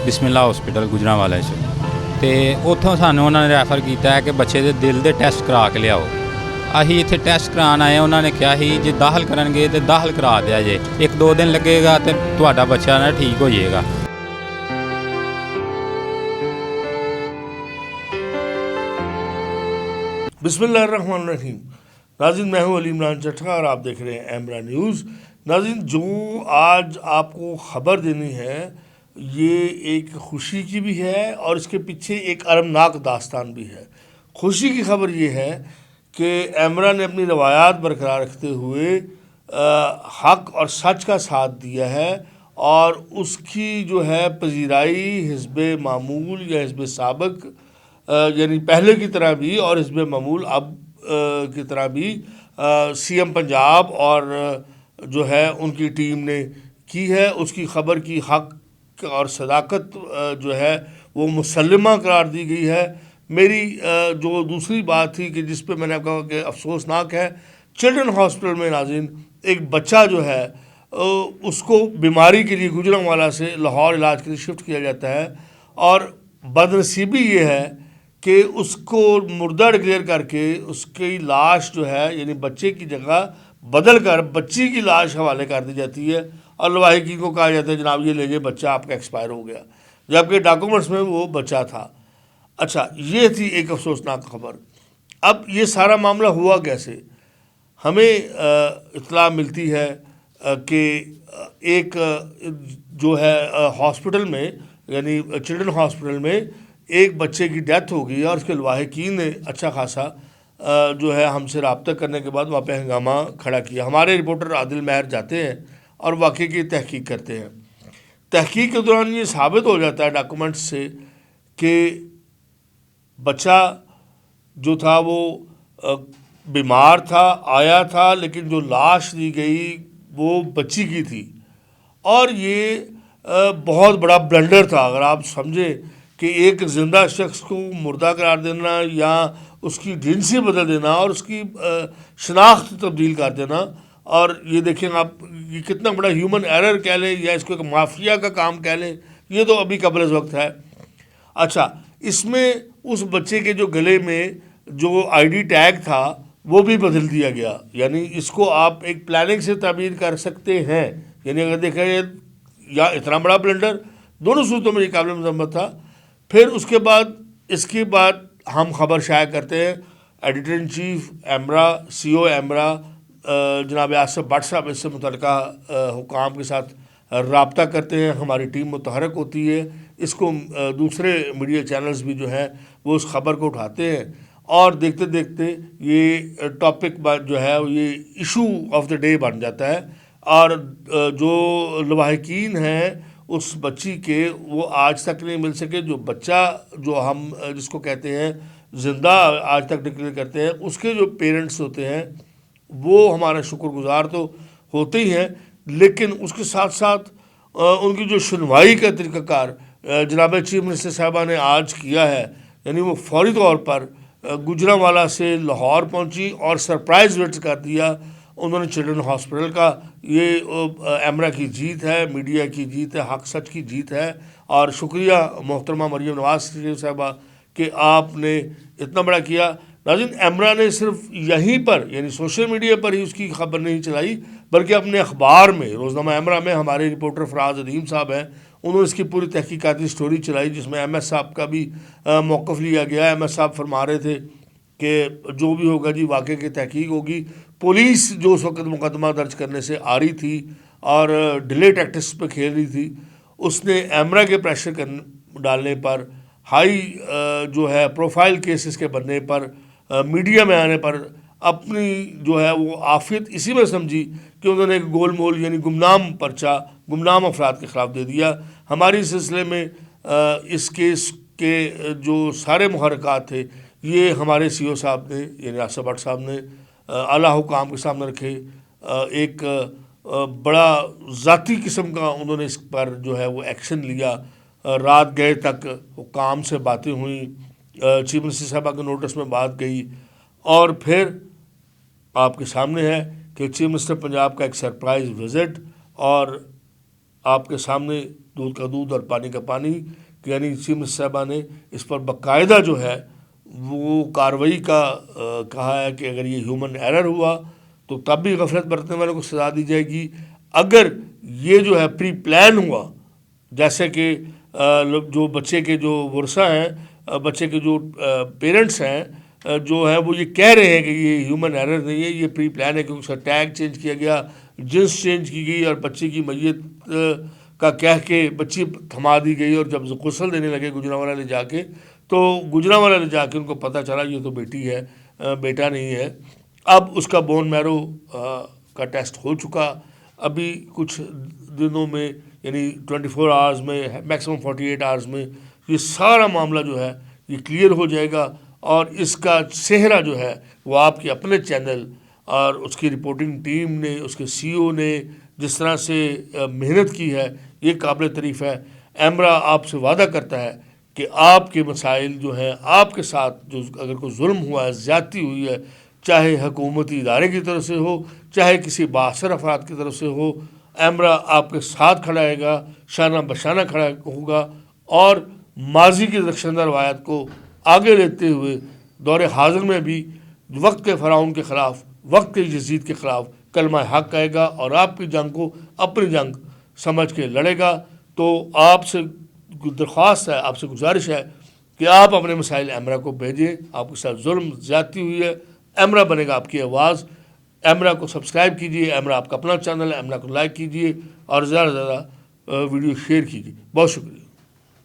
بسم اللہ ہاسپٹل گجرانوالے سے تے اتوں سانوں انہوں نے ریفر کیتا ہے کہ بچے دے دل دے ٹیسٹ کرا کے لیاؤ. اہی اتنے ٹیسٹ کران آئے, انہوں نے کہا ہی جی داخل کرن گے تو داخل کرا دیا جے, 1-2 دن لگے گا تو تہاڈا بچہ نا ٹھیک ہو جائے گا. بسم اللہ الرحمن الرحیم. ناظرین, میں ہوں علی عمران چٹھا اور آپ دیکھ رہے ہیں ایمرا نیوز. ناظرین, جو آج آپ کو خبر دینی ہے یہ ایک خوشی کی بھی ہے اور اس کے پیچھے ایک المناک داستان بھی ہے. خوشی کی خبر یہ ہے کہ ایمرا نے اپنی روایات برقرار رکھتے ہوئے حق اور سچ کا ساتھ دیا ہے, اور اس کی جو ہے پذیرائی حزب معمول یا حزب سابق یعنی پہلے کی طرح بھی اور حزب معمول اب کی طرح بھی سی ایم پنجاب اور جو ہے ان کی ٹیم نے کی ہے. اس کی خبر کی حق اور صداقت جو ہے وہ مسلمہ قرار دی گئی ہے. میری جو دوسری بات تھی کہ جس پہ میں نے کہا کہ افسوسناک ہے, چلڈرن ہاسپٹل میں ناظرین ایک بچہ جو ہے اس کو بیماری کے لیے گجرانوالہ سے لاہور علاج کے لیے شفٹ کیا جاتا ہے, اور بدنصیبی یہ ہے کہ اس کو مردہ ڈکلیئر کر کے اس کی لاش جو ہے یعنی بچے کی جگہ بدل کر بچی کی لاش حوالے کر دی جاتی ہے, اور لواحقین کو کہا جاتا ہے جناب یہ لے جائے بچہ آپ کا ایکسپائر ہو گیا, جبکہ ڈاکومنٹس میں وہ بچہ تھا. اچھا, یہ تھی ایک افسوسناک خبر. اب یہ سارا معاملہ ہوا کیسے؟ ہمیں اطلاع ملتی ہے کہ ایک جو ہے ہاسپٹل میں یعنی چلڈرن ہاسپٹل میں ایک بچے کی ڈیتھ ہو گئی, اور اس کے لواحقین نے اچھا خاصا جو ہے ہم سے رابطہ کرنے کے بعد وہاں پہ ہنگامہ کھڑا کیا. ہمارے رپورٹر عادل ماہر جاتے ہیں اور واقعے کی تحقیق کرتے ہیں. تحقیق کے دوران یہ ثابت ہو جاتا ہے ڈاکومنٹس سے کہ بچہ جو تھا وہ بیمار تھا, آیا تھا, لیکن جو لاش دی گئی وہ بچی کی تھی, اور یہ بہت بڑا بلنڈر تھا. اگر آپ سمجھیں کہ ایک زندہ شخص کو مردہ قرار دینا یا اس کی جنسی بدل دینا اور اس کی شناخت تبدیل کر دینا, اور یہ دیکھیں آپ یہ کتنا بڑا ہیومن ایرر کہہ لیں یا اس کو ایک مافیا کا کام کہہ لیں, یہ تو ابھی قبل از وقت ہے. اچھا, اس میں اس بچے کے جو گلے میں جو آئی ڈی ٹیگ تھا وہ بھی بدل دیا گیا, یعنی اس کو آپ ایک پلاننگ سے تعبیر کر سکتے ہیں. یعنی اگر دیکھا جائے یا اتنا بڑا بلنڈر دونوں صورتوں میں یہ قابل مذمت تھا. پھر اس کے بعد ہم خبر شائع کرتے ہیں, ایڈیٹر ان چیف ایمرا, سی او ایمرا جناب آصف بٹ صاحب اس سے متعلقہ حکام کے ساتھ رابطہ کرتے ہیں. ہماری ٹیم متحرک ہوتی ہے, اس کو دوسرے میڈیا چینلز بھی جو ہیں وہ اس خبر کو اٹھاتے ہیں, اور دیکھتے دیکھتے یہ ٹاپک جو ہے یہ ایشو آف دا ڈے بن جاتا ہے. اور جو لواحقین ہیں اس بچی کے وہ آج تک نہیں مل سکے. جو بچہ جو ہم جس کو کہتے ہیں زندہ آج تک ڈکلیئر کرتے ہیں, اس کے جو پیرنٹس ہوتے ہیں وہ ہمارا شکر گزار تو ہوتے ہی ہیں, لیکن اس کے ساتھ ساتھ ان کی جو سنوائی کا طریقہ کار جناب چیف منسٹر صاحبہ نے آج کیا ہے, یعنی وہ فوری طور پر گجرانوالہ سے لاہور پہنچی اور سرپرائز وزٹ کر دیا انہوں نے چلڈرن ہاسپٹل کا. یہ ایمرا کی جیت ہے, میڈیا کی جیت ہے, حق سچ کی جیت ہے, اور شکریہ محترمہ مریم نواز شریف صاحبہ کہ آپ نے اتنا بڑا کیا. ناظرین, ایمرا نے صرف یہیں پر یعنی سوشل میڈیا پر ہی اس کی خبر نہیں چلائی, بلکہ اپنے اخبار میں روزنامہ ایمرا میں ہمارے رپورٹر فراز عظیم صاحب ہیں, انہوں نے اس کی پوری تحقیقاتی سٹوری چلائی جس میں ایم ایس صاحب کا بھی موقف لیا گیا. ایم ایس صاحب فرما رہے تھے کہ جو بھی ہوگا جی واقعے کی تحقیق ہوگی. پولیس جو اس وقت مقدمہ درج کرنے سے آ رہی تھی اور ڈیلے ٹیکٹکس پہ کھیل رہی تھی, اس نے ایمرا کے پریشر ڈالنے پر, ہائی جو ہے پروفائل کیسز کے بننے پر, میڈیا میں آنے پر اپنی جو ہے وہ عافیت اسی میں سمجھی کہ انہوں نے ایک گول مول یعنی گمنام پرچہ گمنام افراد کے خلاف دے دیا. ہماری سلسلے میں اس کیس کے جو سارے محرکات تھے یہ ہمارے سی او صاحب نے یعنی آصف بٹ صاحب نے اعلیٰ حکام کے سامنے رکھے. ایک بڑا ذاتی قسم کا انہوں نے اس پر جو ہے وہ ایکشن لیا. رات گئے تک حکام سے باتیں ہوئیں, چیف منسٹر صاحبہ کے نوٹس میں بات گئی, اور پھر آپ کے سامنے ہے کہ چیف منسٹر پنجاب کا ایک سرپرائز وزٹ, اور آپ کے سامنے دودھ کا دودھ اور پانی کا پانی کہ یعنی چیف منسٹر صاحبہ نے اس پر باقاعدہ جو ہے وہ کارروائی کا کہا ہے کہ اگر یہ ہیومن ایرر ہوا تو تب بھی غفلت برتنے والوں کو سزا دی جائے گی. اگر یہ جو ہے پری پلان ہوا، جیسے کہ جو بچے کے جو ورثہ ہیں، بچے کے جو پیرنٹس ہیں، جو ہے وہ یہ کہہ رہے ہیں کہ یہ ہیومن ایرر نہیں ہے، یہ پری پلان ہے، کیونکہ اس کا ٹیگ چینج کیا گیا، جنس چینج کی گئی، اور بچے کی میت کا کہہ کے بچی تھما دی گئی. اور جب غسل دینے لگے گجرانوالہ لے جا کے، تو گجرانوالہ لے جا کے ان کو پتہ چلا یہ تو بیٹی ہے، بیٹا نہیں ہے. اب اس کا بون میرو کا ٹیسٹ ہو چکا. ابھی کچھ دنوں میں یعنی 24 آورز میں، میکسیمم 48 آورز میں یہ سارا معاملہ جو ہے یہ کلیئر ہو جائے گا. اور اس کا صحرا جو ہے وہ آپ کے اپنے چینل اور اس کی رپورٹنگ ٹیم نے، اس کے سی او نے جس طرح سے محنت کی ہے، یہ قابل تعریف ہے. ایمرا آپ سے وعدہ کرتا ہے کہ آپ کے مسائل جو ہیں، آپ کے ساتھ جو اگر کوئی ظلم ہوا ہے، زیادتی ہوئی ہے، چاہے حکومتی ادارے کی طرف سے ہو، چاہے کسی بااثر افراد کی طرف سے ہو، ایمرا آپ کے ساتھ کھڑا رہے گا، شانہ بشانہ کھڑا ہوگا. اور ماضی کی درخشندہ روایت کو آگے لیتے ہوئے دور حاضر میں بھی وقت کے فرعون کے خلاف، وقت کے یزید کے خلاف کلمہ حق کہے گا، اور آپ کی جنگ کو اپنی جنگ سمجھ کے لڑے گا. تو آپ سے درخواست ہے، آپ سے گزارش ہے کہ آپ اپنے مسائل ایمرا کو بھیجیں. آپ کے ساتھ ظلم زیادتی ہوئی ہے، ایمرا بنے گا آپ کی آواز. ایمرا کو سبسکرائب کیجیے، ایمرا آپ کا اپنا چینل ہے، ایمرا کو لائک کیجیے اور زیادہ سے زیادہ ویڈیو شیئر کیجیے. بہت شکریہ.